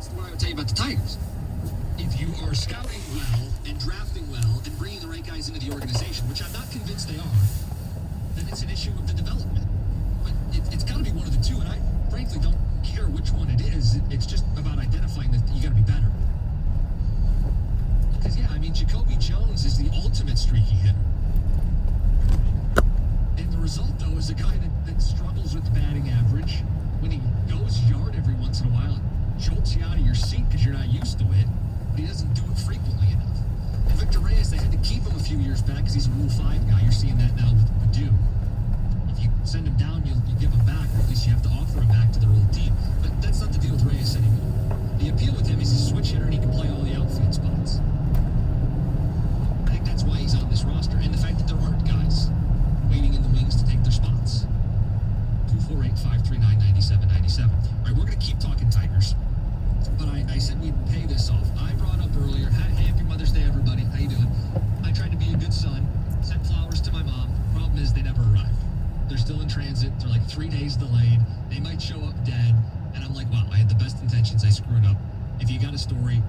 That's what I would tell you about the Tigers. If you are scouting well and drafting well and bringing the right guys into the organization, which I'm not convinced they are, then it's an issue of the development. But it's got to be one of the two, and I frankly don't care which one it is. It's just about identifying that you got to be better. Because, yeah, I mean, Jacoby Jones is the ultimate streaky hitter. And the result, though, is a guy that struggles with the batting average. When he goes yard every once in a while, it jolts you out of your seat because you're not used to it. But he doesn't do it frequently enough. And Victor Reyes, they had to keep him a few years back because he's a Rule 5 guy. You're seeing that now with Purdue. If you send him down, you give him back, or at least you have to offer him back to their old team. But that's not the deal with Reyes anymore. The appeal with him is he's a switch hitter and he can play all the outfield spots. I think that's why he's on this roster. And the fact that there aren't guys waiting in the wings to take their spots. 248-539-9797. All right, we're going to keep talking Tigers. But I said we'd pay this off. I brought up earlier, hey, happy Mother's Day, everybody. How you doing? I tried to be a good son, sent flowers to my mom. Problem is they never arrived. They're still in transit. They're like 3 days delayed. They might show up dead. And I'm like, wow, I had the best intentions. I screwed up. If you got a story,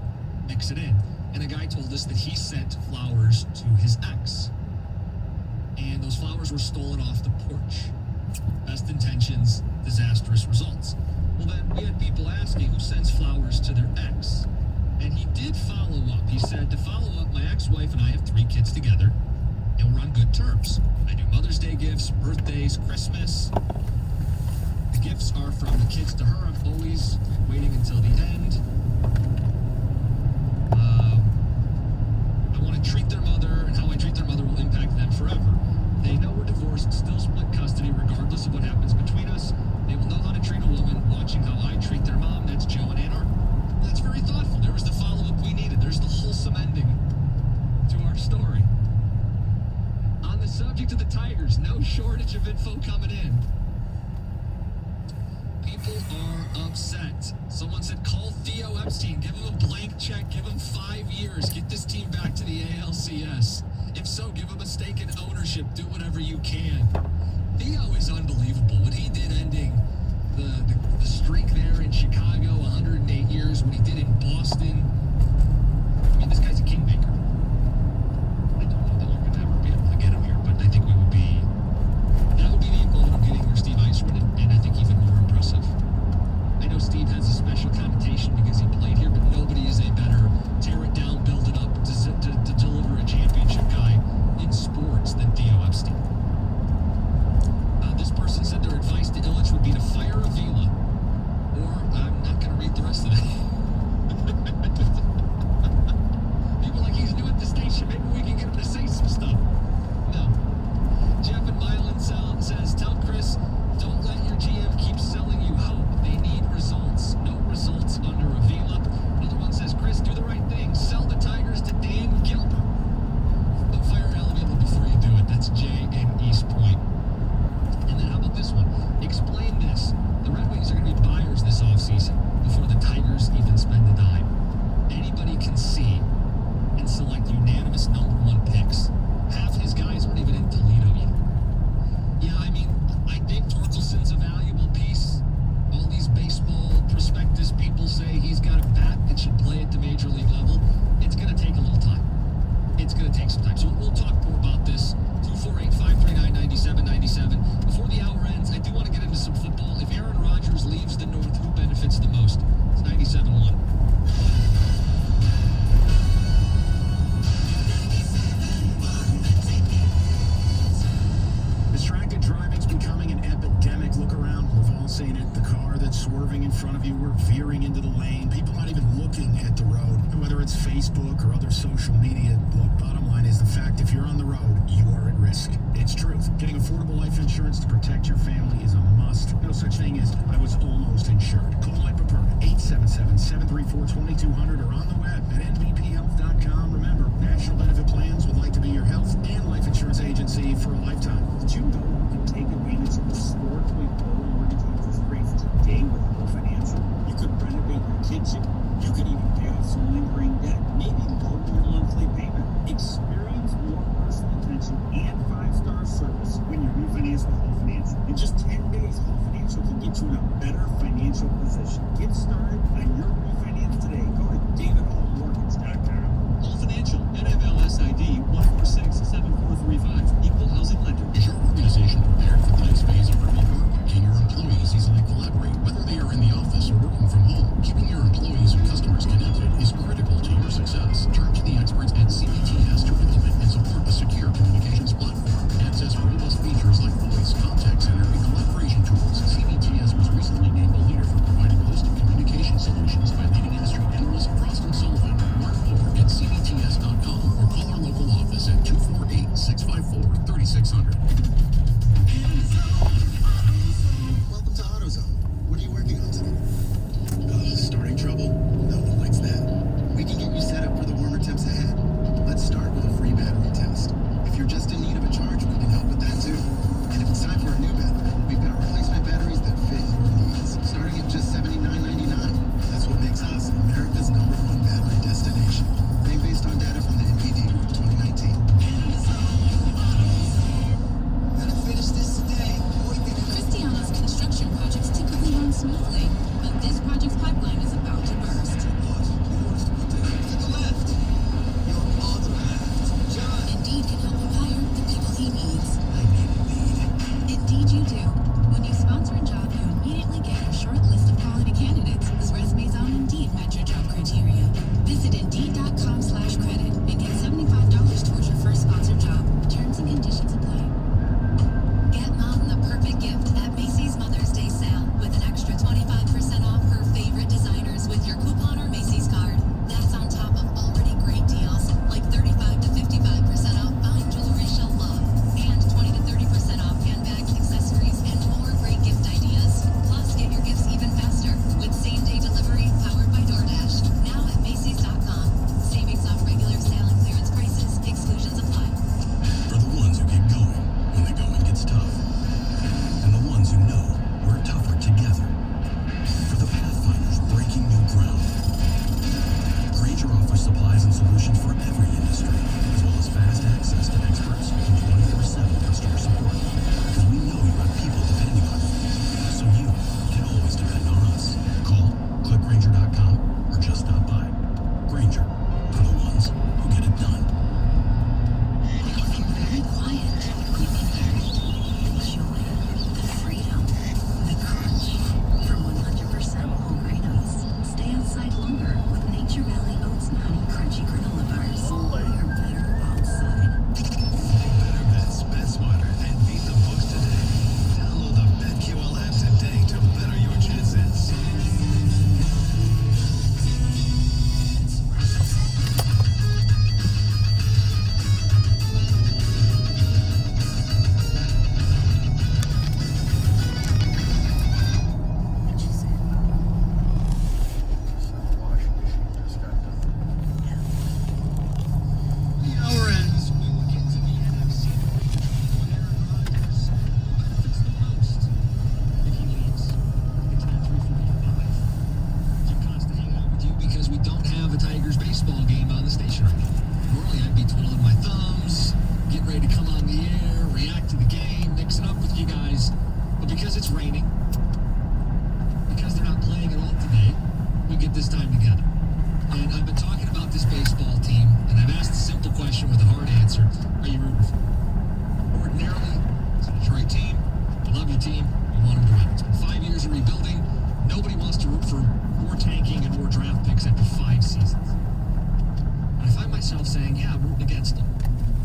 mix it in. And a guy told us that he sent flowers to his ex. And those flowers were stolen off the porch. Best intentions, disastrous results. Well, then we had people asking who sends flowers to their ex. And he did follow up. He said, to follow up, my ex-wife and I have 3 kids together, and we're on good terms. I do Mother's Day gifts, birthdays, Christmas. The gifts are from the kids to her. I'm always waiting until the end. I want to treat their mother, and how I treat their mother will impact them forever. They know we're divorced, still split custody, regardless of what happens between us. They will know how to treat a woman, watching how I treat their mom. That's Joe and Ann Arbor. That's very thoughtful. There was the follow-up we needed. There's the wholesome ending to our story. On the subject of the Tigers, no shortage of info coming in. People are upset. Someone said, call Theo Epstein. Give him a blank check. Give him 5 years. Get this team back to the ALCS. If so, give him a stake in ownership. Do whatever you can. Theo is unbelievable. What he did ending the streak there in Chicago, 108 years, what he did in Boston. I mean, this guy's a kingmaker. I don't know that you're going to ever be able to get him here, but I think that would be the equivalent of getting your Steve Yzerman, and I think even more impressive. I know Steve has a special connotation because he played here, but nobody is a better tear it down, build it up, to deliver a championship guy in sports than Theo Epstein. This person said their advice to Illich would be to fire Avila, or I'm not going to read the rest of it. People like he's new at the station. Maybe we can get him to say some stuff. No. Jeff in Milan says, tell Chris, don't let your GM keep selling you hope. They need results. No results under Avila. Another one says, Chris, do the right thing. Sell the Tigers to Dan Gilbert. Don't fire Avila before you do it. That's Jay in East Point. And then how about this one? Explain this. The Red Wings are going to be buyers this offseason before the Tigers even spend a dime. Anybody can see and select unanimous #1 picks. Half his guys aren't even in Toledo yet. Yeah, I mean, I think Torkelson's a valuable piece. All these baseball prospectus people say he's got a bat that should play at the major league level. It's going to take a little time. It's going to take some time. So we'll talk more about this. 248-539-9797. Before the hour ends, I do want to get into some football. If Aaron Rodgers leaves the North, who benefits the most? It's 97-1. Distracted driving's becoming an epidemic. Look around. We've all seen it. The car that's swerving in front of you, we're veering into the lane. People not even looking at the road. And whether it's Facebook or other social media, look, bottom line is the fact if you're on the road, you are at risk. It's truth. Getting affordable life insurance to protect your family is a must. No such thing as I was almost insured. Call Lipa Permit 877-734-2200 or on the web at nbphealth.com. Remember, National Benefit Plans would like to be your health and life insurance agency for a lifetime. Did you know you can take advantage of historically low mortgage interest rates today with Home Financial? You could renovate your kitchen. You could even pay off some lingering debt, maybe lower your monthly payment. Experience more personal attention and 5-star service when you refinance with Home Financial. In just 10 days, Home Financial can get you in a better financial position. Get started on your refinance more tanking and more draft picks after 5 seasons. And I find myself saying, yeah, I'm rooting against them.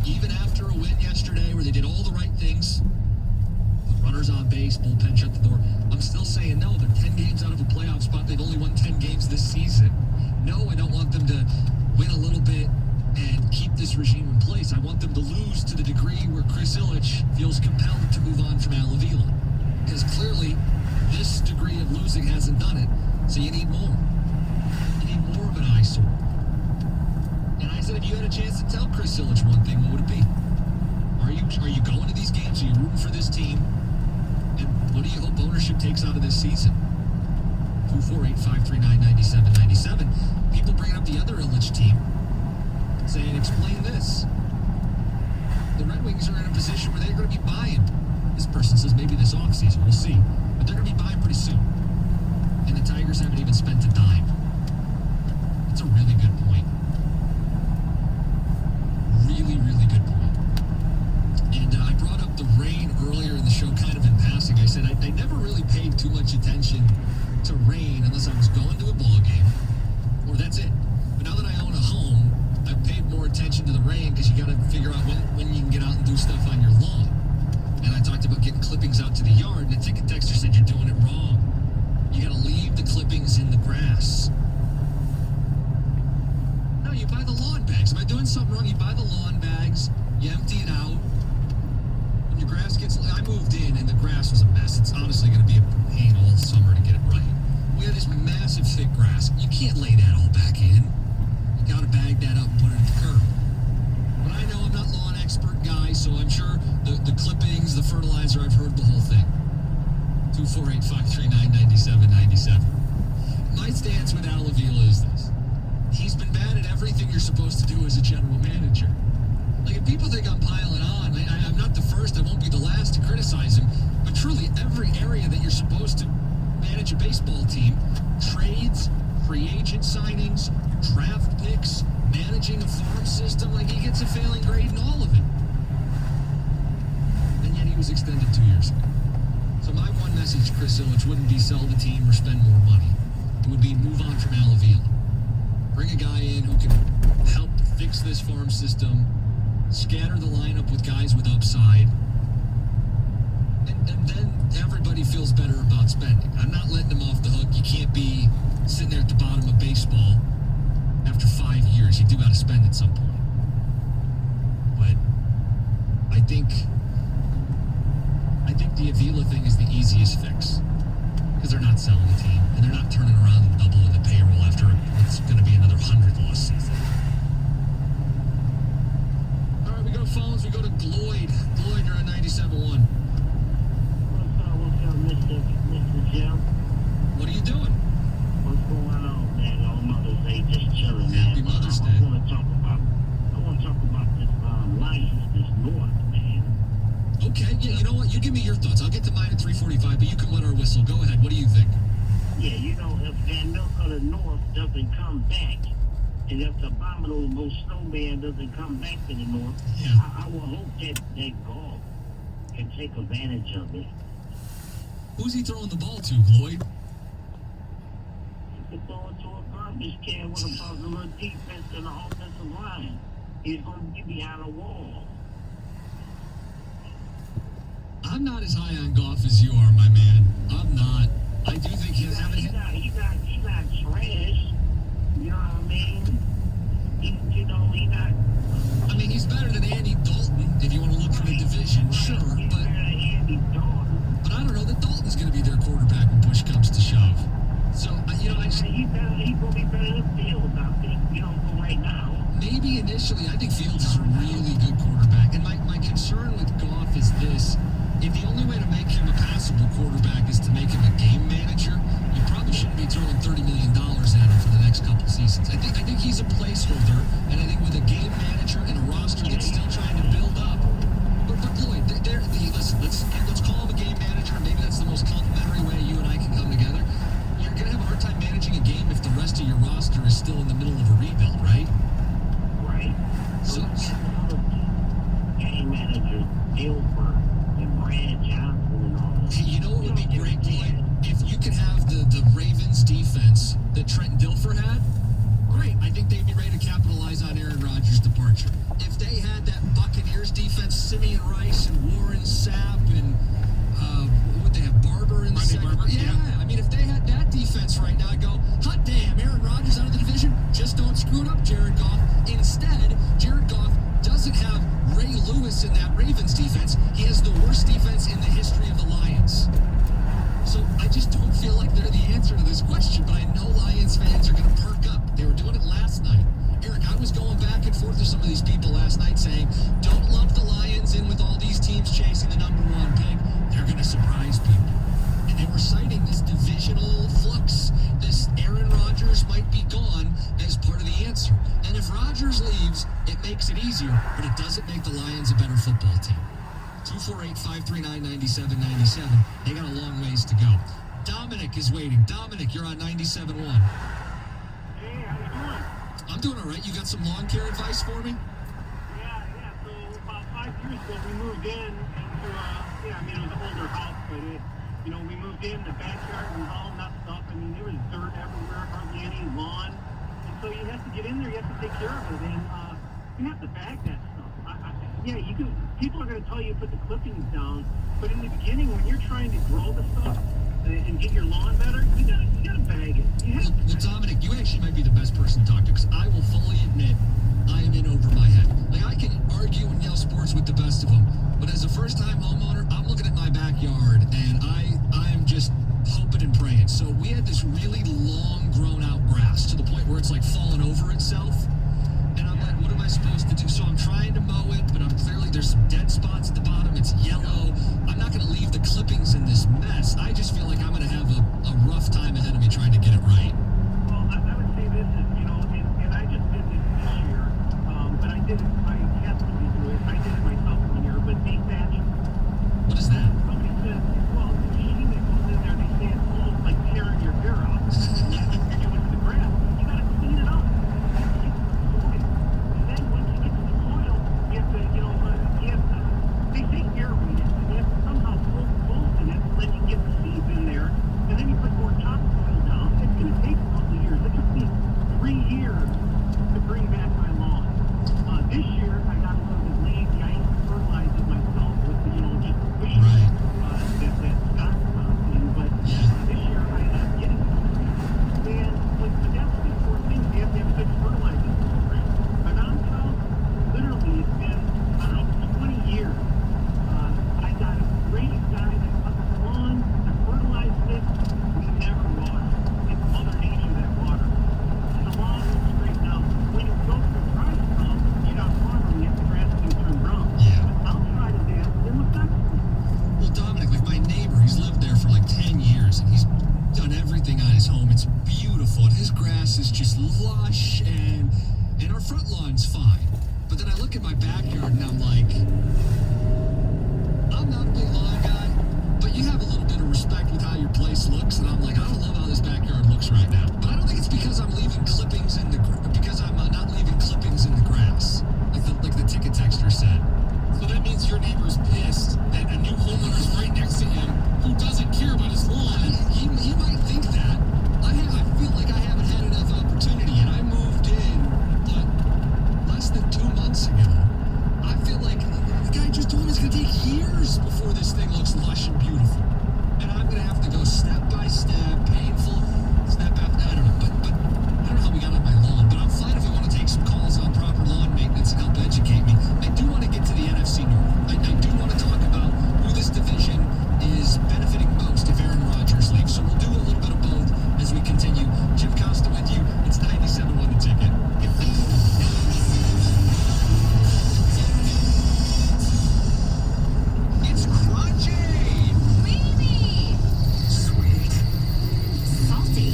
Even after a win yesterday where they did all the right things, put runners on base, bullpen shut the door, I'm still saying no. They're 10 games out of a playoff spot. They've only won 10 games this season. No, I don't want them to win a little bit and keep this regime in place. I want them to lose to the degree where Chris Ilitch feels compelled to move on from Al Avila. Because clearly, this degree of losing hasn't done it. So you need more. You need more of an eyesore. And I said, if you had a chance to tell Chris Ilitch one thing, what would it be? Are you going to these games? Are you rooting for this team? And what do you hope ownership takes out of this season? 248-539-9797. People bringing up the other Ilitch team, saying, explain this. The Red Wings are in a position where they're going to be buying. This person says maybe this offseason. We'll see. But they're going to be buying pretty soon. And the Tigers haven't even spent a dime. It's a really good point. Really, really good point. And I brought up the rain earlier in the show kind of in passing. I said I never really paid too much attention to rain unless I was going to a ball game. Or that's it. But now that I own a home, I've paid more attention to the rain because you got to figure out when you can get out and do stuff on your lawn. And I talked about getting clippings out to the yard, and a ticket texter said you're doing it wrong. You got to leave the clippings in the grass. No, you buy the lawn bags. Am I doing something wrong? You buy the lawn bags, you empty it out. When your grass gets... I moved in, and the grass was a mess. It's honestly going to be a pain all summer to get it right. We have this massive thick grass. You can't lay that all back in. You got to bag that up and put it at the curb. But I know I'm not lawn expert guy, so I'm sure the clippings, the fertilizer, I've heard the whole thing. 248-539-9797. My stance with Al Avila is this. He's been bad at everything you're supposed to do as a general manager. Like, if people think I'm piling on, I'm not the first, I won't be the last to criticize him, but truly every area that you're supposed to manage a baseball team, trades, free agent signings, draft picks, managing a farm system, like, he gets a failing grade in all of it. And yet he was extended 2 years ago. So my one message to Chris Ilitch wouldn't be sell the team or spend more money. It would be move on from Al Avila. Bring a guy in who can help fix this farm system, scatter the lineup with guys with upside, and then everybody feels better about spending. I'm not letting him off the hook. You can't be sitting there at the bottom of baseball after 5 years. You do got to spend at some point. But I think the Avila thing is the easiest fix because they're not selling the team and they're not turning around and doubling the payroll after it's going to be another 100-loss season. All right, we go to phones. We go to Gloyd. Gloyd, you're on 97.1. What's up, Mr. Jim? What are you doing? What's going on, man? On Mother's Day, just chilling, man. Happy Mother's Day. I want to talk about this Lions, this North, man. Okay, yeah, you know what? You give me your thoughts. I'll get to mine at 3:45, but you can wet our whistle. Go ahead. What do you think? Yeah, you know, if Van Milk of the North doesn't come back, and if the abominable snowman doesn't come back to the North, Yeah. I will hope that golf can take advantage of it. Who's he throwing the ball to, Gloyd? You can throw it to a garbage can with a little defense and an offensive line. He's going to get behind a wall. I'm not as high on golf as you are, my man. I'm not. I do think he's having... He's not trash. You know what I mean? He's not... I mean, he's better than Andy Dalton, if you want to look for the division, sure, He's but better than Andy Dalton. I don't know that Dalton's going to be their quarterback when push comes to shove. So, you know, I just... He's going to be better than Fields, I think, for right now. Maybe initially, I think Fields is a really good quarterback. And my concern with Goff is this. If the only way to make him a passable quarterback is to make him a game manager, you probably shouldn't be throwing $30 million at him for the next couple seasons. I think he's a placeholder, and I think with a game manager and a roster that's still trying to build up. But Lloyd, listen, let's call him a game manager, and maybe that's the most complimentary way you and I can come together. You're going to have a hard time managing a game if the rest of your roster is still in the middle of a rebuild, right? Right. So game manager, Gilbert, and Brad Johnson and all that. you know what would be great, Lloyd? If you could have the Ravens defense, that Trent Dilfer had, great. I think they'd be ready to capitalize on Aaron Rodgers' departure. If they had that Buccaneers defense, Simeon Rice and Warren Sapp and what they have, Barber in the Monday second. Barber, Yeah, I mean, if they had that defense right now, I'd go, hot damn, Aaron Rodgers out of the division. Just don't screw it up, Jared Goff. Instead, Jared Goff doesn't have Ray Lewis in that Ravens defense. He has the worst defense in the history of the Lions. So I just don't feel like they're the answer to this question, but I know Lions fans are going to perk up. They were doing it last night. Eric, I was going back and forth with some of these people last night saying, don't lump the Lions in with all these teams chasing the number one pick. They're going to surprise people. And they were citing this divisional flux. This Aaron Rodgers might be gone as part of the answer. And if Rodgers leaves, it makes it easier, but it doesn't make the Lions a better football team. 248-539-9797. They got a long ways to go. Dominic is waiting. Dominic, you're on 97.1. Hey, how you doing? I'm doing all right. You got some lawn care advice for me? Yeah. So about 5 years ago, we moved in into it was an older house, but we moved in. The backyard was all messed up. I mean, there was dirt everywhere, hardly any lawn. And so you have to get in there. You have to take care of it, and you have to bag that stuff. You can. People are going to tell you to put the clippings down, but in the beginning, when you're trying to grow the stuff and get your lawn better, you gotta bag it. You have to. Well, Dominic, you actually might be the best person to talk to because I will fully admit I am in over my head. Like, I can argue and yell sports with the best of them, but as a first-time homeowner, I'm looking at my backyard and I'm just hoping and praying. So we had this really long, grown-out grass to the point where it's like falling over itself. And I'm like, what am I supposed to do? So I'm trying to mow it, but there's some dead spots at the bottom. It's yellow. I'm not going to leave the clippings in this mess. I just feel like I'm going to have a rough time ahead of me trying to get it right. Well, I would say this is, and I just did this year, but I absolutely do it. I did it myself one year, but dethatch. What is that? Somebody said, well, the machine that goes in there, they say it's almost like tearing your hair out. You went to the grass. You got to clean it up. And then once you get to the soil, you have to, they say aerate it, and you have to somehow poke holes in it, so then you can get the seeds in there, and then you put more topsoil down. It's going to take a couple of years. It took me 3 years to bring back my lawn. This year, I got a little bit lazy. I even fertilized it myself with, just pushing Right. that stock thing. But this year, I ended up getting something. And but that's the important thing. You have to have a good fertilizer program. My mom's house, literally, it's been, I don't know, 20 years. I got a great guy that cut the lawn, that fertilized it. We never water. It's Mother Nature that water. And the lawn looks great. Now, when you go to the dry spell, you got water and the grass can turn brown. Yeah. But outside of that, it looks excellent. Well, Dominic, like my neighbor, he's lived there for like 10 years, and he's done everything on his home. It's beautiful, and his grass is just lush, and our front lawn's fine. But then I look at my backyard, and I'm like, I'm not a big lawn guy, but you have a little bit of respect with how your place looks, and I'm like, I don't love how this backyard looks right now. But I don't think it's because I'm leaving clippings in the because I'm not leaving clippings in the grass, like the ticket texter said. So that means your neighbor's pissed that a new homeowner's right next to him who doesn't care about his lawn. He might think that. I feel like I haven't had enough opportunity, and I moved in, less than 2 months ago. I feel like the guy just told me it's going to take years before this thing looks lush and beautiful. And I'm going to have to go step by step, painful, step after, I don't know. But I don't know how we got on my lawn, but I'm fine if you want to take some calls on proper lawn maintenance and help educate me. I do want to get to the NFC North. I do want to talk about who this division is benefiting most if Aaron Rodgers leaves. So we'll do a little bit of both as we continue. Jim Costa with you. It's 97.1 The Ticket. It's crunchy. Creamy. Sweet. Salty.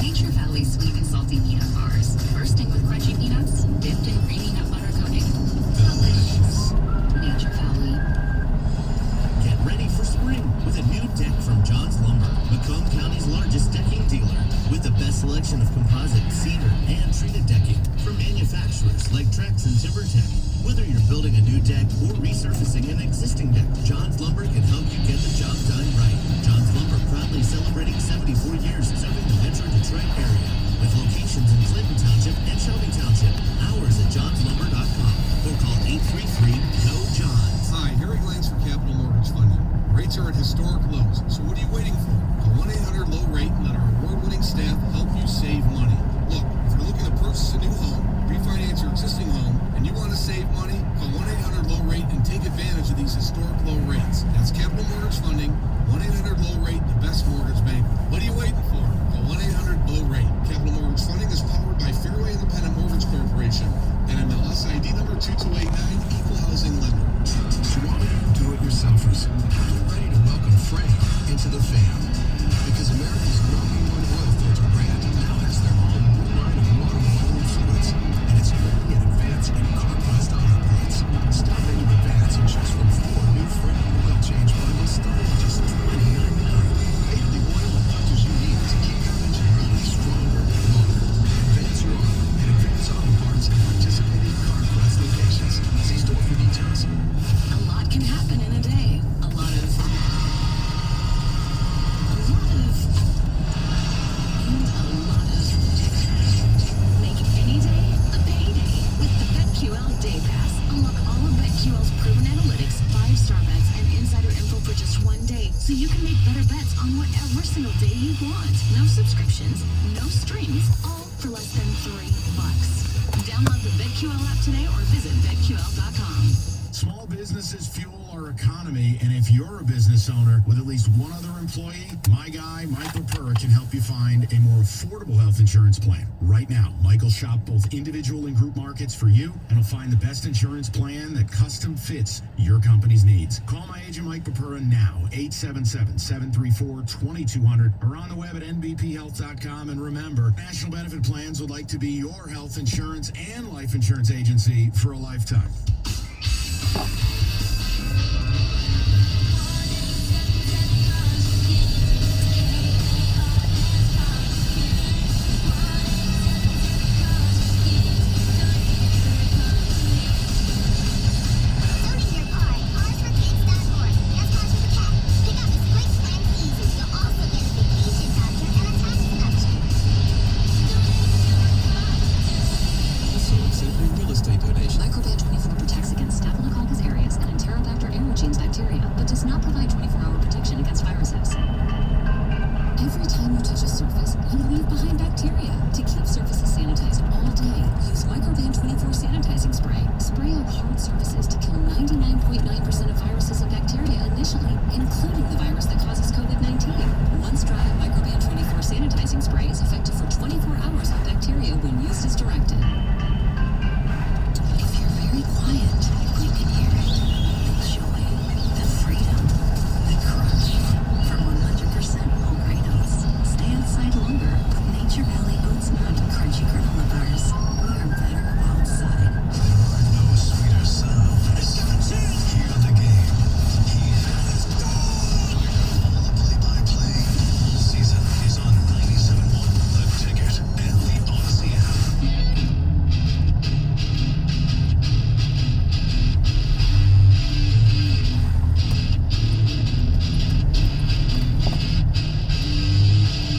Nature Valley sweet and salty peanut bars. Bursting with crunchy peanuts, dipped in creamy nut butter coating. Delicious. Nature Valley. Get ready for spring with a new deck from John's Lumber, Macomb County's largest decking dealer, with the best selection of composite, cedar, and treated decking from manufacturers like Trex and TimberTech. Whether you're building a new deck or resurfacing an existing deck, John's Lumber can help you get the job done right. John's Lumber proudly celebrating 74 years serving the Metro Detroit area. subscriptions, no strings, all for less than $3. Download the BetQL app today or visit BetQL.com. Small businesses fuel our economy, and if you're a business owner with at least one other employee, my guy, Michael Purr, can help you find a more affordable health insurance plan. Right now, Michael shopped both individual and group markets for you, and he'll find the best insurance plan that custom fits your company's needs. Call my agent, Mike Purr, now, 877-734-2200, or on the web at nbphealth.com. And remember, National Benefit Plans would like to be your health insurance and life insurance agency for a lifetime. Microban 24 protects against Staphylococcus aureus and Enterobacter aerogenes bacteria, but does not provide 24-hour protection against viruses. Every time you touch a surface, you leave behind bacteria. To keep surfaces sanitized all day, use Microban 24 sanitizing spray. Spray on hard surfaces to kill 99.9% of viruses and bacteria initially, including the virus that causes COVID-19. Once dry, Microban 24 sanitizing spray is effective for 24 hours on bacteria when used as directed. If you're very quiet, you can hear it. The joy, the freedom, the crunch from 100% whole grain oats. Stay outside longer with Nature Valley Oats Nut Crunchy Granola Bars. We are better outside. No sweeter sound. Hear the game. Here's all the play-by-play. All season is on 97.1 The Ticket and the Odyssey app.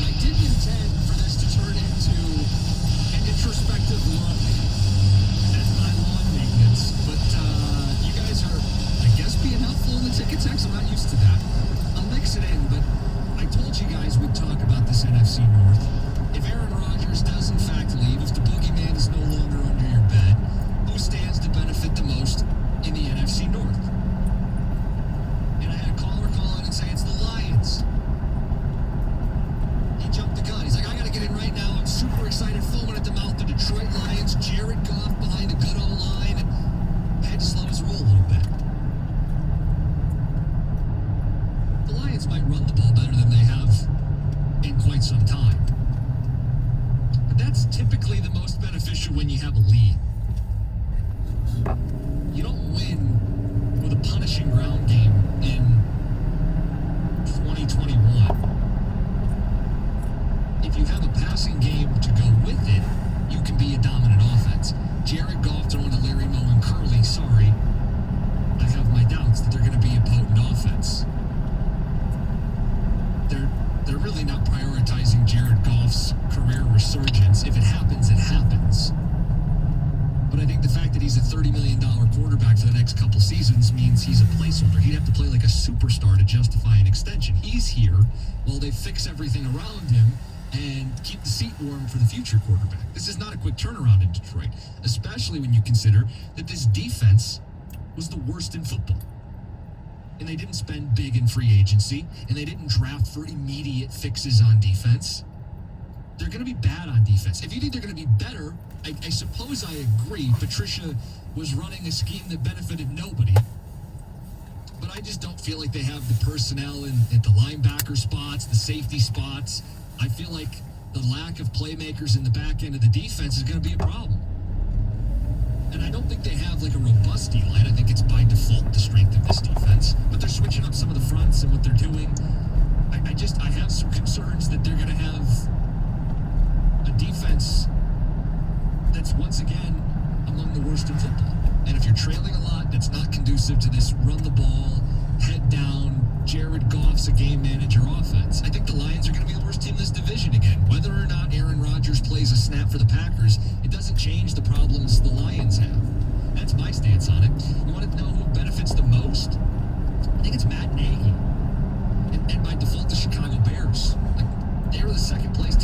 I didn't intend for this to turn into an introspective look at my lawn maintenance, but you guys are, I guess, being helpful in the ticket text. I'm not used to that. I'll mix it in, but I told you guys we'd talk about this NFC North. If Aaron Rodgers does in fact leave, if the boogeyman is no longer under your bed, who stands to benefit the most in the NFC North? And I had a caller call in and say it's the Lions. He jumped the gun. He's like, I got to get in right now. I'm super excited, foaming at the mouth. The Detroit Lions, Jared Goff behind a good O-line. And I had to slow his roll a little bit. The Lions might run the ball better than they have in quite some time. But that's typically the most beneficial when you have a lead. You don't win with a punishing ground game in 2021. If you have a passing game to go with it, you can be a dominant offense. Jared Goff throwing to Larry Moe and Curley, sorry. I have my doubts that they're going to be a potent offense. They're really not prioritizing Jared Goff's career resurgence. If it happens, it happens. But I think the fact that he's a $30 million quarterback for the next couple seasons means he's a placeholder. He'd have to play like a superstar to justify an extension. He's here while they fix everything around him and keep the seat warm for the future quarterback. This is not a quick turnaround in Detroit, especially when you consider that this defense was the worst in football. And they didn't spend big in free agency, and they didn't draft for immediate fixes on defense. They're going to be bad on defense. If you think they're going to be better, I suppose I agree. Patricia was running a scheme that benefited nobody. But I just don't feel like they have the personnel at the linebacker spots, the safety spots. I feel like the lack of playmakers in the back end of the defense is going to be a problem. And I don't think they have like a robust D-line. I think it's by default the strength of this defense. But they're switching up some of the fronts and what they're doing. I have some concerns that they're going to have a defense that's once again among the worst in football. And if you're trailing a lot, that's not conducive to this run the ball, head down, Jared Goff's a game manager offense. I think the Lions are going to be the worst team in this division again. Whether or not Aaron Rodgers plays a snap for the Packers, it doesn't change the problems the Lions have. That's my stance on it. You want to know who benefits the most? I think it's Matt Nagy. And by default, the Chicago Bears. Like, they were the second place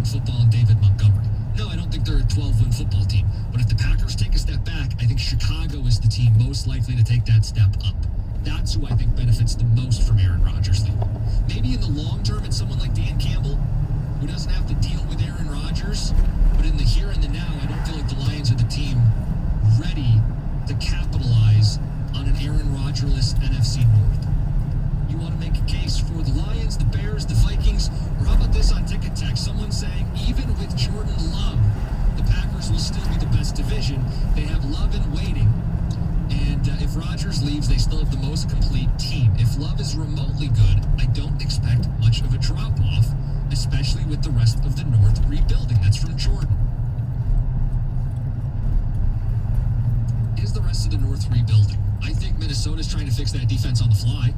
football in David Montgomery. No, I don't think they're a 12-win football team. But if the Packers take a step back, I think Chicago is the team most likely to take that step up. That's who I think benefits the most from Aaron Rodgers leaving. Maybe in the long term, it's someone like Dan Campbell, who doesn't have to deal with Aaron Rodgers. But in the here and the now, I don't feel like the Lions are the team ready to capitalize on an Aaron Rodgers-less NFC North. You want to make a case for the Lions, the Bears, the Vikings, or how about this on Ticket Tech? Someone saying even with Jordan Love, the Packers will still be the best division. They have Love in waiting. And if Rodgers leaves, they still have the most complete team. If Love is remotely good, I don't expect much of a drop-off, especially with the rest of the North rebuilding. That's from Jordan. Is the rest of the North rebuilding? I think Minnesota's trying to fix that defense on the fly.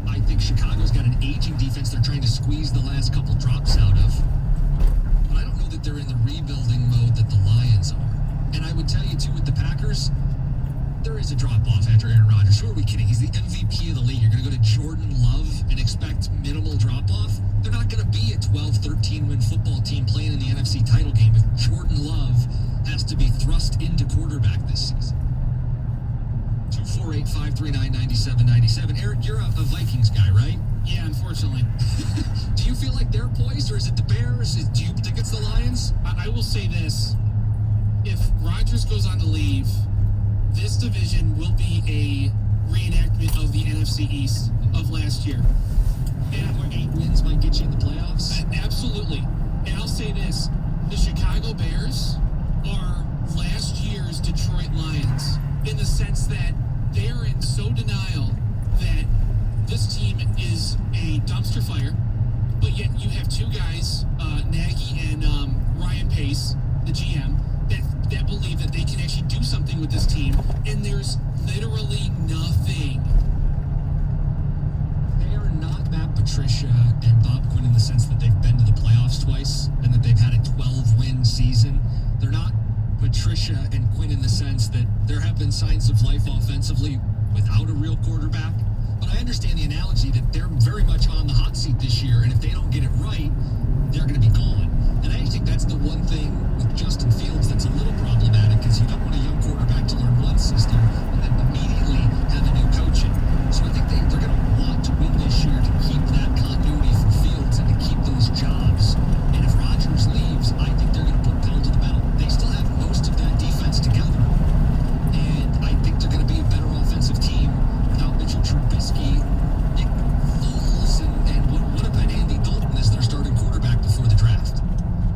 I think Chicago's got an aging defense they're trying to squeeze the last couple drops out of. But I don't know that they're in the rebuilding mode that the Lions are. And I would tell you, too, with the Packers, there is a drop-off after Aaron Rodgers. Who are we kidding? He's the MVP of the league. You're going to go to Jordan Love and expect minimal drop-off? They're not going to be a 12, 13-win football team playing in the NFC title game if Jordan Love has to be thrust into quarterback this season. 248-539-9797. Eric, you're a Vikings guy, right? Yeah, unfortunately. Do you feel like they're poised, or is it the Bears? Do you think it's the Lions? I will say this. If Rodgers goes on to leave, this division will be a reenactment of the NFC East of last year. And where 8 wins might get you in the playoffs? Absolutely. And I'll say this. The Chicago Bears are last year's Detroit Lions in the sense that they're in so denial that this team is a dumpster fire, but yet you have two guys, Nagy and Ryan Pace, the GM, that believe that they can actually do something with this team, and there's literally nothing. They are not Matt Patricia and Bob Quinn in the sense that they've been to the playoffs twice and that they've had a 12-win season. They're not Patricia and Quinn in the sense that there have been signs of life offensively without a real quarterback. But I understand the analogy that they're very much on the hot seat this year, and if they don't get it right, they're going to be gone. And I think that's the one thing with Justin Fields that's a little problematic, because you don't want a young quarterback to learn one system and then immediately have a new coach in. So I think they're going to want to win this year to keep that continuity for Fields and to keep those jobs. And if Rodgers leaves, I think they're going to put pedal to the metal. They still have most of that defense together. And I think they're going to be a better offensive team without Mitchell Trubisky, Nick Foles, and what about Andy Dalton as their starting quarterback before the draft?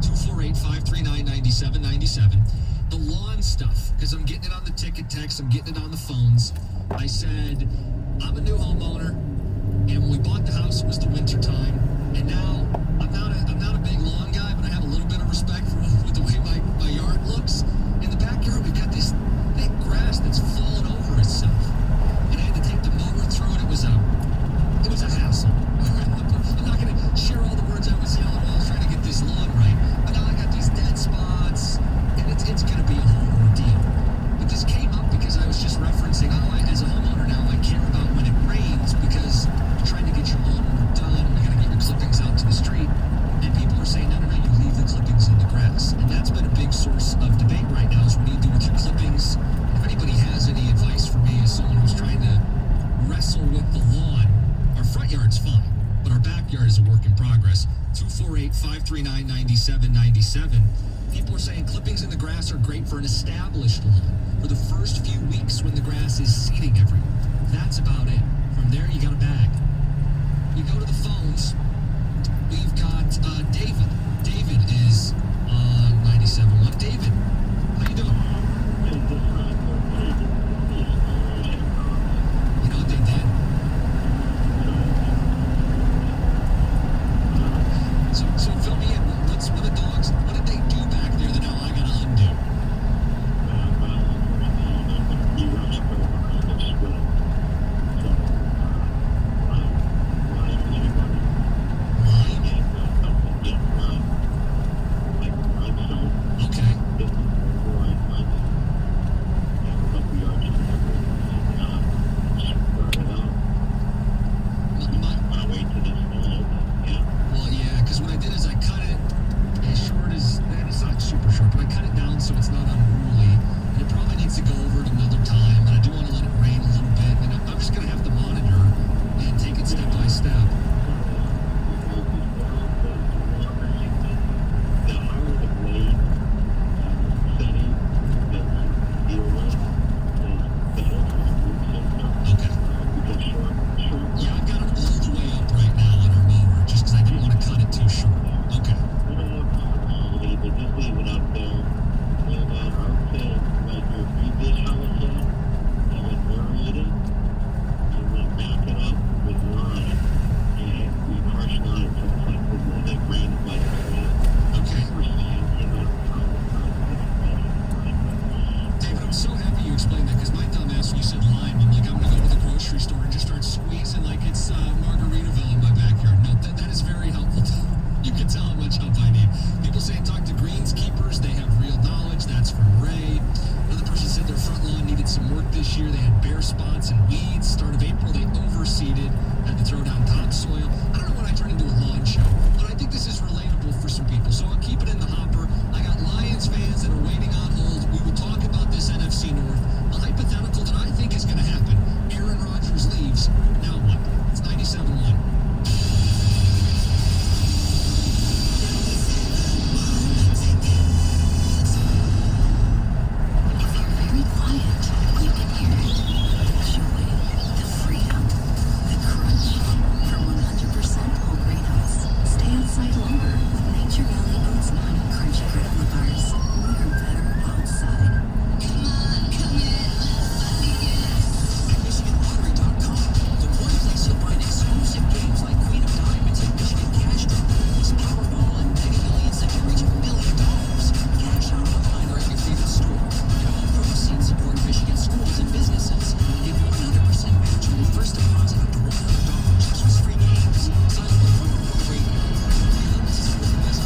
248-539-9797. The lawn stuff, because I'm getting it on the ticket text, I'm getting it on the phones. I said, I'm a new homeowner, and when we bought the house, it was the winter time, and now I'm not a big lawn guy, but I have a little bit of respect for the way my yard looks. In the backyard, we've got this thick grass that's fallen over itself, and I had to take the mower through it. It was a hassle. I'm not going to share all the words I was yelling while I was trying to get this lawn right, but now I got these dead spots, and it's going to be a whole ordeal. But this came up because I was just referencing, as a homeowner now, I care about when it rains because you're trying to get your lawnmower done, you got to get your clippings out to the street, and people are saying, no, you leave the clippings in the grass. And that's been a big source of debate right now, is what do you do with your clippings? If anybody has any advice for me as someone who's trying to wrestle with the lawn, our front yard's fine, but our backyard is a work in progress. 248-539-9797. People are saying clippings in the grass are great for an established lawn for the first few weeks when the grass is seeding everywhere. That's about it. From there, you got a bag. We go to the phones. We've got David. David is on 97.1. David, how you doing? You know what they did? So fill me in. What the dogs, what did they do back there that now I gotta undo? Outside lumber with Nature Valley Oats non-crunchy granola bars. We're better outside. Come on, come in, let's find At MichiganLottery.com, the one place you'll find exclusive games like Queen of Diamonds and Michigan Cash Drop, plus Powerball and Mega Millions that can reach $1 million. Cash out online or at your favorite store. And all proceeds support Michigan schools and businesses. Get 100% match on your first deposit up to $100 plus free games. Sign up at Royal Radio. This is the best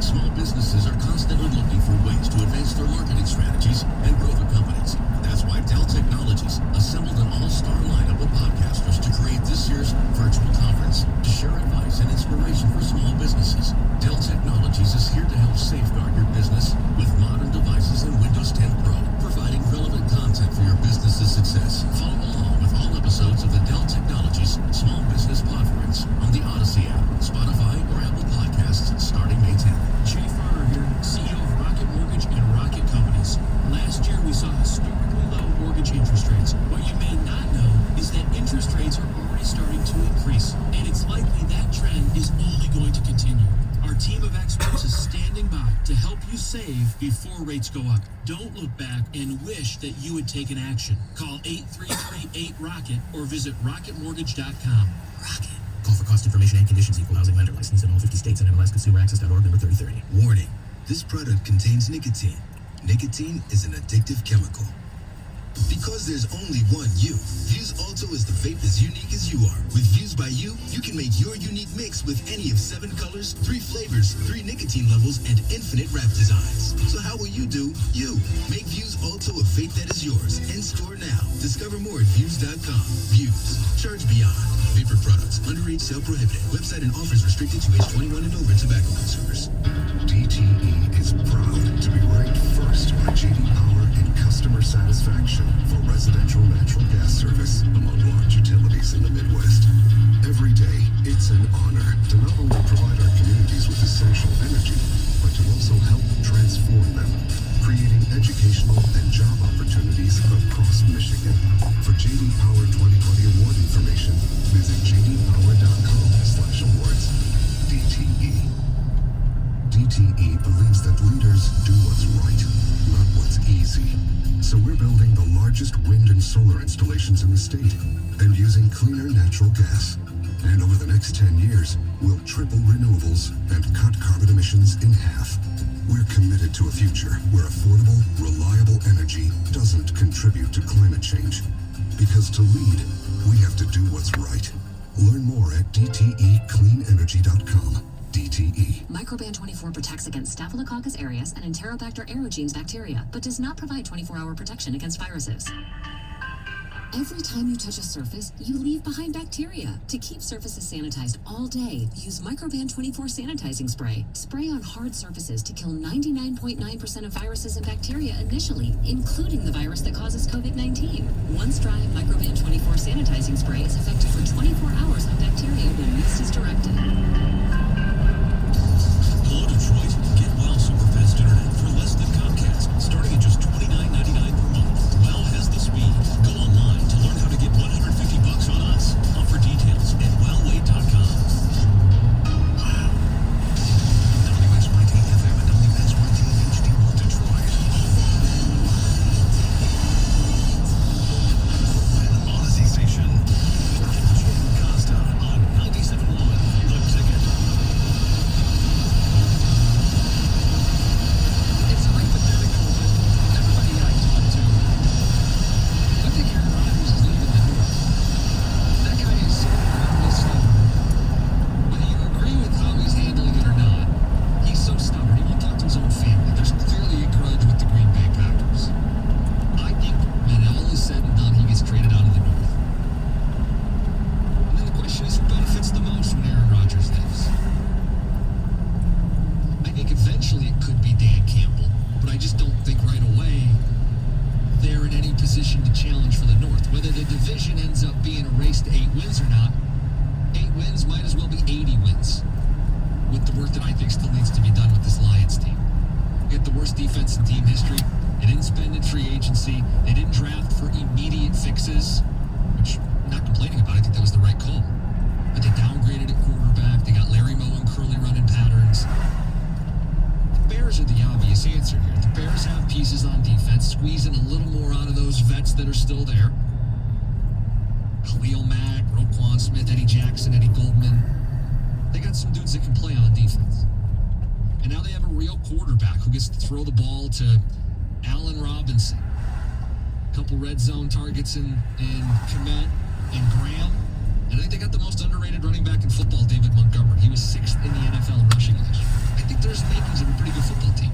Small businesses are constantly looking for ways to advance their marketing strategies and grow their companies. That's why Dell Technologies assembled an all-star lineup of podcasters to create this year's virtual conference to share advice and inspiration for small businesses. Dell Technologies is here to help safeguard your business with modern devices and Windows 10 Pro, providing relevant content for your business's success. Follow along with all episodes of the Dell Technologies Small Business Conference on the Odyssey app, Spotify, or Apple Podcasts starting May 10th. Jay Farrer here, CEO of Rocket Mortgage and Rocket Companies. Last year, we saw historically low mortgage interest rates. What you may not know is that interest rates are already starting to increase, and it's likely that trend is only going to continue. Our team of experts is standing by to help you save before rates go up. Don't look back and wish that you had taken action. Call 833-8-ROCKET or visit rocketmortgage.com. Rocket. Call for cost information and conditions. Equal housing lender license in all 50 states and MLSConsumerAccess.org number 3030. Warning, this product contains nicotine. Nicotine is an addictive chemical. Because there's only one you, Vuse Alto is the vape as unique as you are. With Vuse by You, you can make your unique mix with any of 7 colors, 3 flavors, 3 nicotine levels, and infinite wrap designs. So how will you do you? Make Vuse Alto a vape that is yours. In store now. Discover more at Vuse.com. Vuse. Charge beyond. Vapor products. Underage sale prohibited. Website and offers restricted to age 21 and over tobacco consumers. DTE is proud to be ranked first by J.D. Power in customer satisfaction for residential natural gas service among large utilities in the Midwest. Every day, it's an honor to not only provide our communities with essential energy, but to also help transform them, creating educational and job opportunities across Michigan. For J.D. Power 2020 award information, visit jdpower.com/awards. DTE. DTE believes that leaders do what's right, not what's easy. So we're building the largest wind and solar installations in the state and using cleaner natural gas. And over the next 10 years, we'll triple renewables and cut carbon emissions in half. We're committed to a future where affordable, reliable energy doesn't contribute to climate change. Because to lead, we have to do what's right. Learn more at dtecleanenergy.com. DTE. Microban 24 protects against Staphylococcus aureus and Enterobacter aerogenes bacteria, but does not provide 24-hour protection against viruses. Every time you touch a surface, you leave behind bacteria. To keep surfaces sanitized all day, use Microban 24 sanitizing spray. Spray on hard surfaces to kill 99.9% of viruses and bacteria initially, including the virus that causes COVID-19. Once dry, Microban 24 sanitizing spray is effective for 24 hours on bacteria when used as directed. Hello, Detroit. Get WOW Superfast Internet for less than Comcast, starting at just $29.99 per month. WOW has the speed. Go online to learn how to get $150 on us. Offer details at wowway.com. Wow. WSYT FM and WSYT HD1 Detroit. And Odyssey Station. Jim Costa on 97.1 The Ticket. It's hypothetical, but everybody I talk to, I think Aaron Rodgers is leaving the North. That guy is so incredibly stubborn. Whether you agree with how he's handling it or not, he's so stubborn. He won't talk to his own family. There's clearly a grudge with the Green Bay Packers. I think when all is said and done, he gets traded out of the North. And then the question is, who benefits the most when Aaron Rodgers leaves? I think eventually it could be Dan Campbell, but I just don't think right away they're in any position to challenge for the North. Whether the division ends up being a race to 8 wins or not, 8 wins might as well be 80 wins with the work that I think still needs to be done with this Lions team. They get the worst defense in team history. They didn't spend in free agency. They didn't draft for immediate fixes, which I'm not complaining about. I think that was the right call. Jackson, Eddie Goldman. They got some dudes that can play on defense. And now they have a real quarterback who gets to throw the ball to Allen Robinson. A couple red zone targets in Kmet and Graham. And I think they got the most underrated running back in football, David Montgomery. He was 6th in the NFL in rushing last year. I think there's makings of a pretty good football team.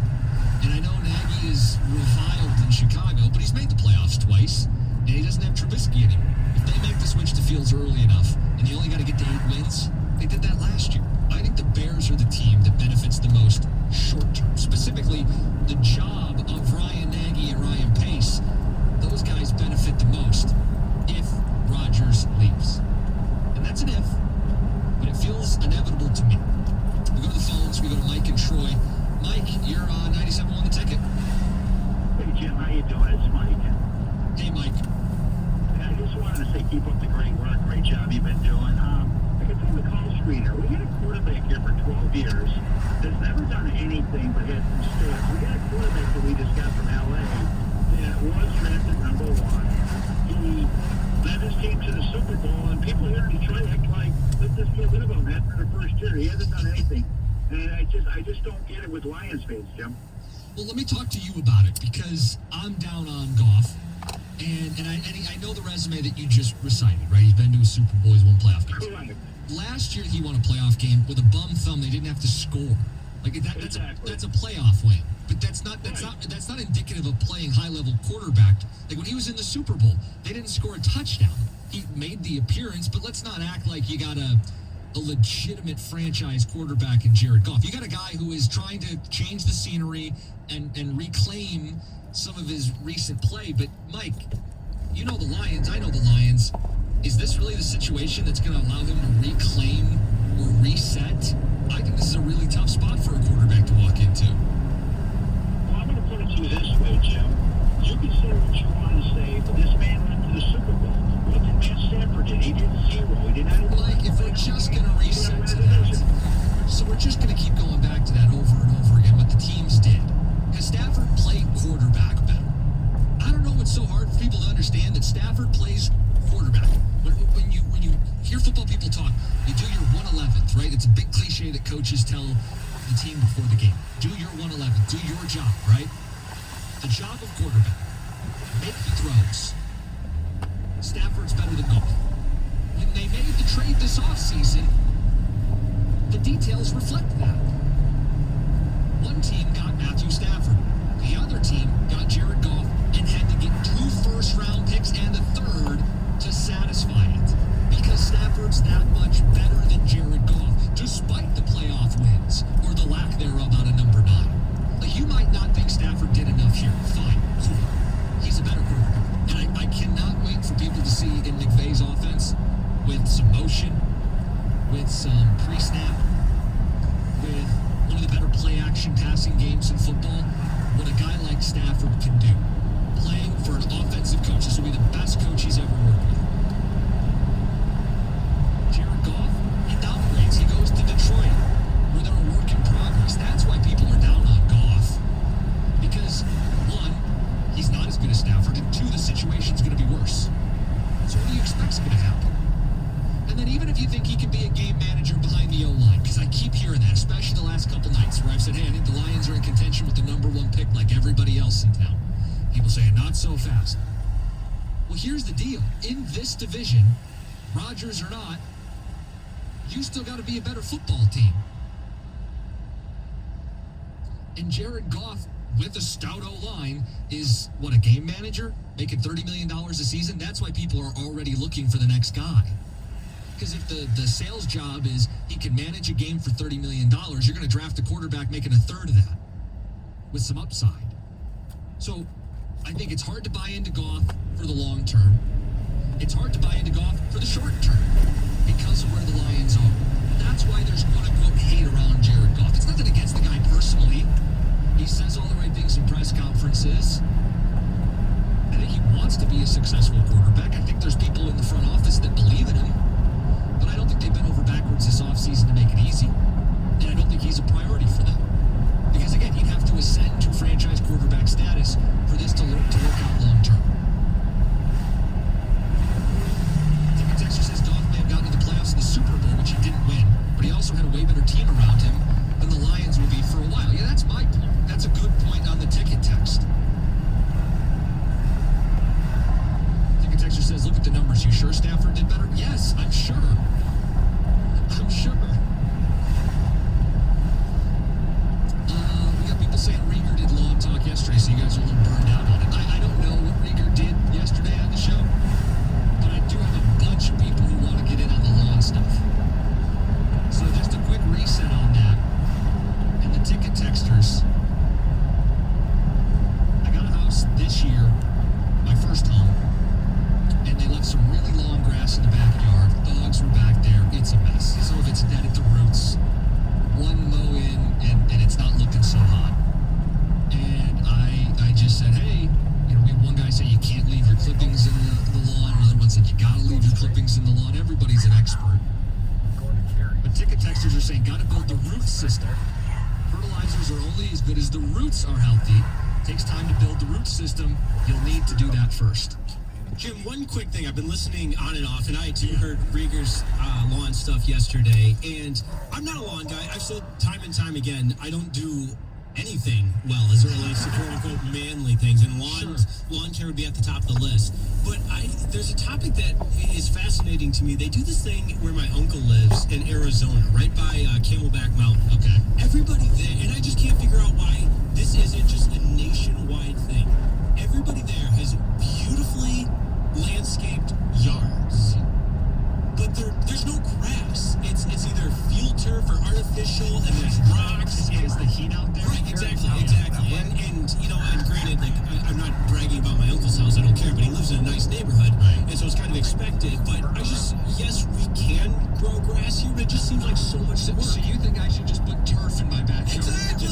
And I know Nagy is reviled in Chicago, but he's made the playoffs twice, and he doesn't have Trubisky anymore. If they make the switch to Fields early enough, and you only got to get to 8 wins, they did that last year. I think the Bears are the team that benefits the most short term. Specifically, the job of Ryan Nagy and Ryan Pace, those guys benefit the most if Rodgers leaves. And that's an if, but it feels inevitable to me. We go to the phones, we go to Mike and Troy. Mike, you're on 97.1 The Ticket. Hey, Jim, how you doing? It's Mike. Hey, Mike. I just wanted to say keep up the great work, great job you've been doing. I can see the call screener. We got a quarterback here for 12 years that's never done anything but hit some stats. We got a quarterback that we just got from L.A. that was drafted number 1. He led his team to the Super Bowl, and people here in Detroit act like, let's just get rid of him after the first year. He hasn't done anything. And I just don't get it with Lions fans, Jim. Well, let me talk to you about it, because I'm down on Goff. And I know the resume that you just recited, right? He's been to a Super Bowl, he's won playoff games. Correct. Last year, he won a playoff game with a bum thumb. They didn't have to score. Like that's a playoff win. But that's not indicative of playing high-level quarterback. Like when he was in the Super Bowl, they didn't score a touchdown. He made the appearance, but let's not act like you got a legitimate franchise quarterback in Jared Goff. You got a guy who is trying to change the scenery and reclaim some of his recent play. But Mike, you know the Lions, I know the Lions. Is this really the situation that's going to allow him to reclaim or reset? I think this is a really tough spot for a quarterback to walk into. Well, I'm going to put it to you this way, Jim. You can say what you want to say, but this man went to the Super Bowl. What did Matt Stafford do? He did 0. He did not even... Mike, if we're just going to reset to that, so we're just going to keep going back to that over and over again, what the teams did. Because Stafford played quarterback better. I don't know what's so hard for people to understand that Stafford plays quarterback. When you hear football people talk, you do your 111th, right? It's a big cliche that coaches tell the team before the game. Do your 111th. Do your job, right? The job of quarterback. Make the throws. Stafford's better than Goff. When they made the trade this offseason, the details reflect that. One team got Matthew Stafford. The other team got Jared Goff and had to get 2 first-round picks and a third to satisfy it. Because Stafford's that much better than Jared Goff, despite the playoff wins, or the lack thereof out of number 9. Like, you might not think Stafford did enough here. Fine, cool. He's a better quarterback. And I cannot wait for people to see in McVay's offense, with some motion, with some pre-snap, with one of the better play-action passing games in football, what a guy like Stafford can do. Playing for an offensive coach. This will be the best coach he's ever worked with. Jared Goff, he downgrades. He goes to Detroit, where they're a work in progress. That's why people are down on Goff. Because, 1, he's not as good as Stafford, and 2, the situation's going to be worse. So what do you expect's going to happen? And then even if you think he can be a game manager behind the O-line, because I keep hearing that, especially the last couple nights, where I've said, hey, I think the Lions are in contention with the number 1 pick like everybody else in town. People say, not so fast. Well, here's the deal. In this division, Rodgers or not, you still got to be a better football team. And Jared Goff, with a stout O-line, is, what, a game manager? Making $30 million a season? That's why people are already looking for the next guy. Because if the sales job is he can manage a game for $30 million, you're going to draft a quarterback making a third of that with some upside. So I think it's hard to buy into Goff for the long term. It's hard to buy into Goff for the short term because of where the Lions are. That's why there's quote-unquote hate around Jared Goff. It's nothing against the guy personally. He says all the right things in press conferences. I think he wants to be a successful quarterback. I think there's people in the front office that believe in him. But I don't think they've been over backwards this offseason to make it easy. And I don't think he's a priority for them. Because, again, he'd have to ascend to franchise quarterback status for this to work out long term. Ticket Texture says Goff may have gotten to team around him than the Lions will be for a while. Yeah, that's my point. That's a good point on the ticket text. Ticket texter says, look at the numbers. You sure Stafford did better? Yes, I'm sure. I'm sure. We got people saying Rieger did lawn talk yesterday, so you guys are a little burned out on it. I don't know what Rieger did yesterday on the show, but I do have a bunch of people who want to get in on the lawn stuff. So just a quick reset on that. And the ticket texters. I got a house this year, my first home, and they left some really long grass in the backyard. Dogs were back there. It's a mess. Some of it's dead at the roots. One mow in, and it's not looking so hot. And I just said, hey, we had one guy say you can't leave your clippings in the lawn. Another one said you got to leave your clippings in the lawn. Everybody's an expert. But ticket texters are saying, got to build the root system. Fertilizers are only as good as the roots are healthy. Takes time to build the root system. You'll need to do that first. Jim, one quick thing. I've been listening on and off, and I too heard Rieger's lawn stuff yesterday. And I'm not a lawn guy. I've said time and time again, I don't do anything well as it relates to quote-unquote manly things, and lawn care would be at the top of the list. But there's a topic that is fascinating to me. They do this thing where my uncle lives in Arizona, right by Camelback Mountain. Okay. Everybody there, and I just can't figure out why this isn't just a nationwide thing. Everybody there has beautifully landscaped yards, but there's no grass. It's either field turf or artificial, and there's rocks. Is the heat out there? Right, exactly. And granted, like I'm not bragging about my uncle's house. I don't care, but he lives in a nice neighborhood, and so it's kind of expected. But yes, we can grow grass here, but it just seems like so much work. So you think I should just put turf in my backyard? Exactly.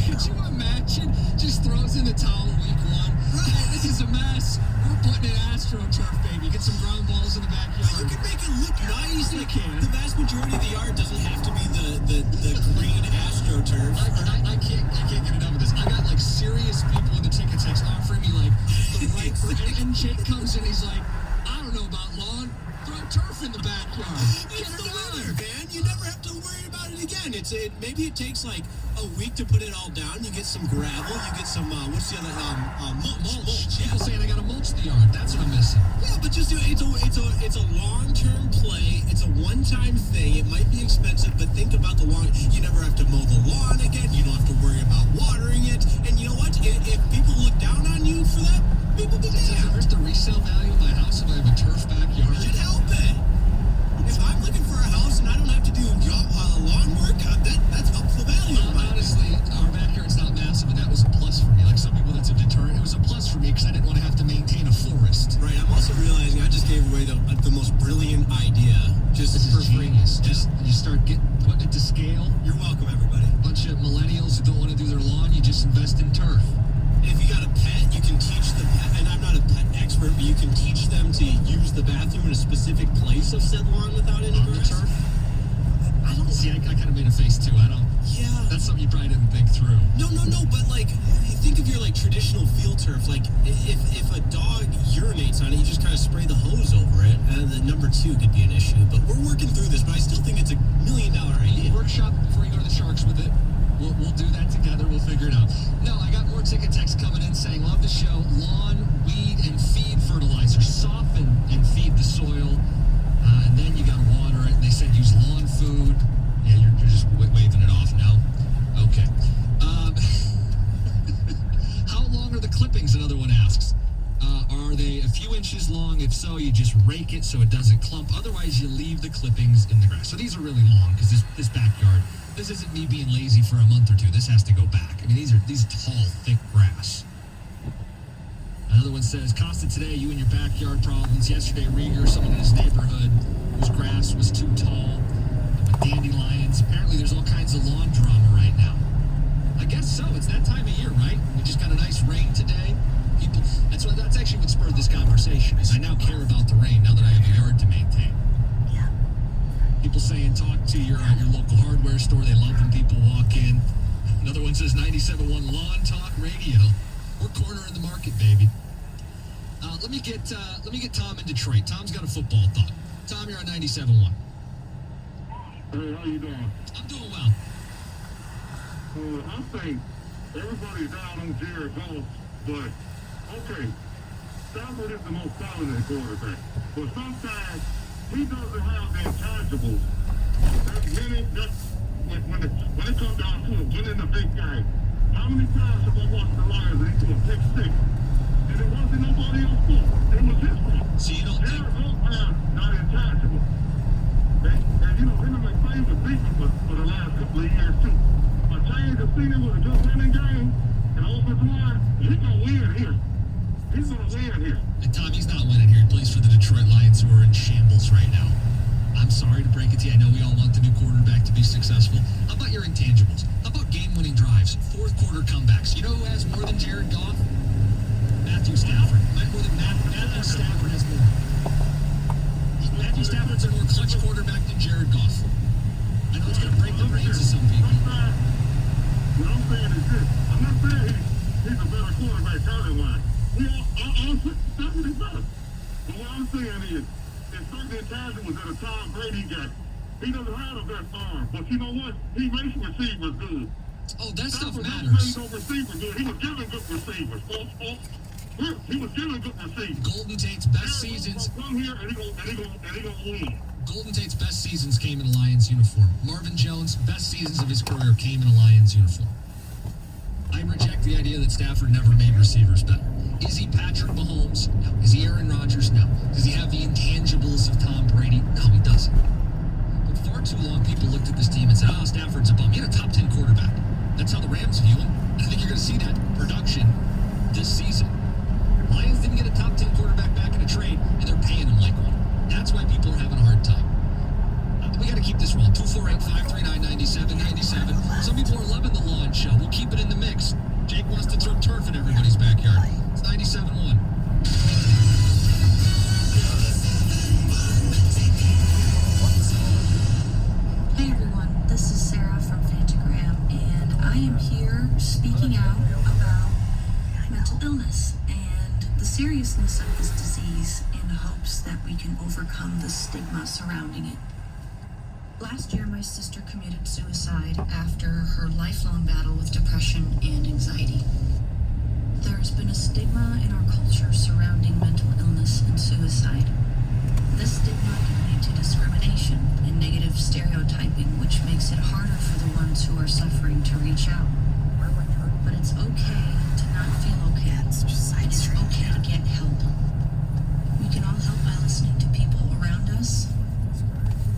Could you imagine? Just throws in the towel week one. Hey, this is a mess. We're putting in AstroTurf, baby. Get some ground balls in the backyard. But you can make it look nice. You can. The vast majority of the yard doesn't have to be the green AstroTurf. I can't get enough of this. I got like serious people in the ticket text offering me like the right and Jake comes in, he's like, I don't know about lawn. Throw turf in the backyard. It's the winner, man. You never have to worry about it again. Maybe it takes like a week to put it all down. You get some gravel. You get some what's the other mulch. People saying I gotta mulch the yard. That's what I'm missing. Yeah, but just it's a long-term play. It's a one-time thing. It might be expensive, but think about the long. You never have to mow the lawn again. You don't have to worry about watering it. And you know what? If people look down on you for that, people be damned. Where's the resale value of my house if I have a turf backyard? You should help it. If I'm looking for a house and I don't have to do lawn work, that's up the value. Honestly, our backyard's not massive, and that was a plus for me. Like some people, that's a deterrent. It was a plus for me because I didn't want to have to maintain a forest. Right. I'm also realizing I just gave away the most brilliant idea. Just this for is free. Genius. Just you start putting it to scale. You're welcome, everybody. A bunch of millennials who don't want to do their lawn, you just invest in turf. If you got a pet, you can teach the pet, and I'm not a pet expert, but you can teach them to use the bathroom in a specific place of said lawn without any grass. Turf? I don't see. I kind of made a face too. I don't. Yeah. That's something you probably didn't think through. No. But like, think of your like traditional field turf. Like, if a dog urinates on it, you just kind of spray the hose over it. The number 2 could be an issue. But we're working through this. But I still think it's $1 million idea. Workshop before you go to the Sharks with it. We'll do that together. We'll figure it out. No, I got more ticket texts coming in saying, love the show. Lawn, weed, and feed fertilizer. Soften and feed the soil. And then you got to water it. They said use lawn food. Yeah, you're just waving it off now. Okay. How long are the clippings, another one asks? Are they a few inches long? If so, you just rake it so it doesn't clump. Otherwise, you leave the clippings in the grass. So these are really long because this backyard, this isn't me being lazy for a month or two. This has to go back. I mean, these are tall, thick grass. Another one says, Costa, today, you and your backyard problems. Yesterday, Rieger, someone in his neighborhood whose grass was too tall. With dandelions. Apparently, there's all kinds of lawn drama right now. I guess so. It's that time of year, right? We just got a nice rain today. People, that's actually what spurred this conversation. Is I now care about the rain now that I have a yard to maintain. Yeah. People saying talk to your local hardware store. They love when people walk in. Another one says 97.1 Lawn Talk Radio. We're cornering the market, baby. Let me get Tom in Detroit. Tom's got a football thought. Tom, you're on 97.1. Hey, how you doing? I'm doing well. I think everybody's down on Jared Goff, but okay, Stafford is the most talented quarterback, but sometimes he doesn't have the intangibles. When it comes down to it, winning the big game, how many times have I watched the Lions and he threw a pick six? And it wasn't nobody else's fault. It was his fault. So you don't think... Jared Goff is not intangible. And you know, him and McVay was beating for the last couple of years too. A change of scenery with a good running game and offensive line, he's gonna win here. He's gonna win here. And Tom, he's not winning here. He plays for the Detroit Lions, who are in shambles right now. I'm sorry to break it to you. I know we all want the new quarterback to be successful. How about your intangibles? How about game-winning drives, fourth quarter comebacks? You know who has more than Jared Goff? Matthew Stafford. More than Matthew Stafford has more. Matthew Stafford's a more clutch quarterback than Jared Goff. I know it's going to break the brains of some people. What I'm saying is this. I'm not saying he's a better quarterback talent-wise. Stafford is better. But what I'm saying is certain intangibles that a Tom Brady got. He doesn't have the best arm, but you know what? He makes receivers good. Oh, that stuff Stafford matters. never made no receivers good. He was giving good receivers. He was giving good receivers. Golden Tate's best seasons. Come here and he gonna win. Golden Tate's best seasons came in a Lions uniform. Marvin Jones' best seasons of his career came in a Lions uniform. I reject the idea that Stafford never made receivers better. Is he Patrick Mahomes? No. Is he Aaron Rodgers? No. Does he have the intangibles of Tom Brady? No, he doesn't. But far too long, people looked at this team and said, oh, Stafford's a bum. He had a top 10 quarterback. That's how the Rams view him. I think you're going to see that production this season. Lions didn't get a top 10 quarterback back in a trade, and they're paying him like one. That's why people are having a hard time. We got to keep this rolling. 248-539-9797. Some people are loving the launch show. We'll keep it in the mix. Jake wants to throw turf in everybody's backyard. It's 97.1. Hey everyone, this is Sarah from Fantagram, and I am here speaking out about mental illness and the seriousness of this disease in hopes that we can overcome the stigma surrounding it. Last year, my sister committed suicide after her lifelong battle with depression and anxiety. There's been a stigma in our culture surrounding mental illness and suicide. This stigma can lead to discrimination and negative stereotyping, which makes it harder for the ones who are suffering to reach out. But it's okay to not feel okay. It's okay to get help. We can all help by listening to people around us,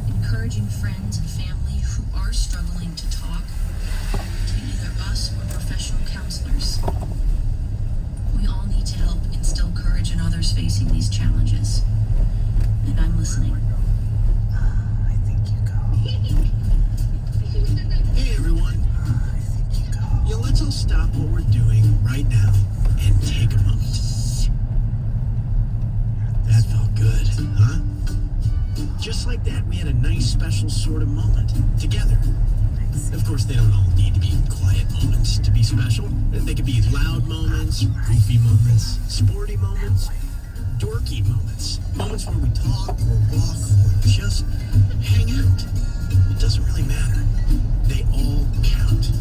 encouraging friends and family who are struggling to talk to either us or professional counselors. We all need to help instill courage in others facing these challenges. And I'm listening. I think you go. Hey everyone. Yeah, let's all stop what we're doing right now and take a moment. That felt good, huh? Just like that, we had a nice, special sort of moment together. Of course, they don't all need to be quiet moments to be special. They could be loud moments, goofy moments, sporty moments, dorky moments. Moments where we talk or walk or just hang out. It doesn't really matter. They all count.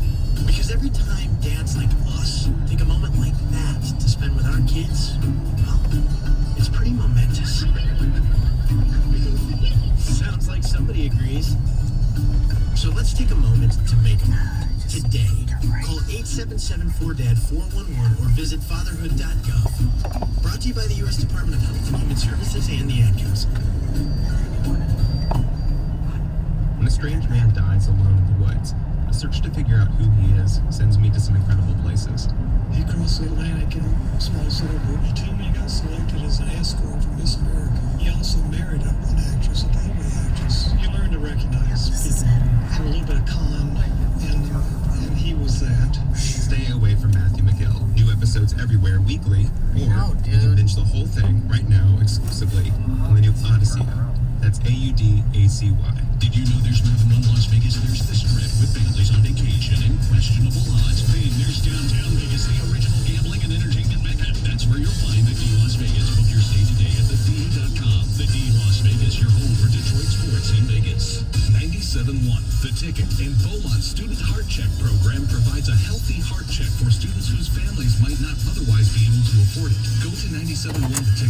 Because every time dads like us take a moment like that to spend with our kids, well, it's pretty momentous. Sounds like somebody agrees. So let's take a moment to make a moment. Today, call 877-4DAD-411 or visit fatherhood.gov. Brought to you by the U.S. Department of Health and Human Services and the Ad Council. When a strange man dies alone in the woods, a search to figure out who he is sends me to some incredible places. He crossed the Atlantic in a small sailboat. He told me he got selected as an escort for Miss America. He also married an actress, a Broadway actress. You learn to recognize people. Had a little bit of con, and he was that. Stay away from Matthew McGill. New episodes everywhere weekly, or you can binge the whole thing right now exclusively on the new Odyssey app. That's AUDACY. Did you know there's more than one Las Vegas? There's the Strip with families on vacation and questionable odds. Then there's downtown Vegas, the original gambling and entertainment mecca. That's where you'll find the D Las Vegas. Book your stay today at thed.com. The D Las Vegas, your home for Detroit sports in Vegas. 97.1 The Ticket and Beaumont's Student Heart Check program provides a healthy heart check for students whose families might not otherwise be able to afford it. Go to 97.1 The Ticket.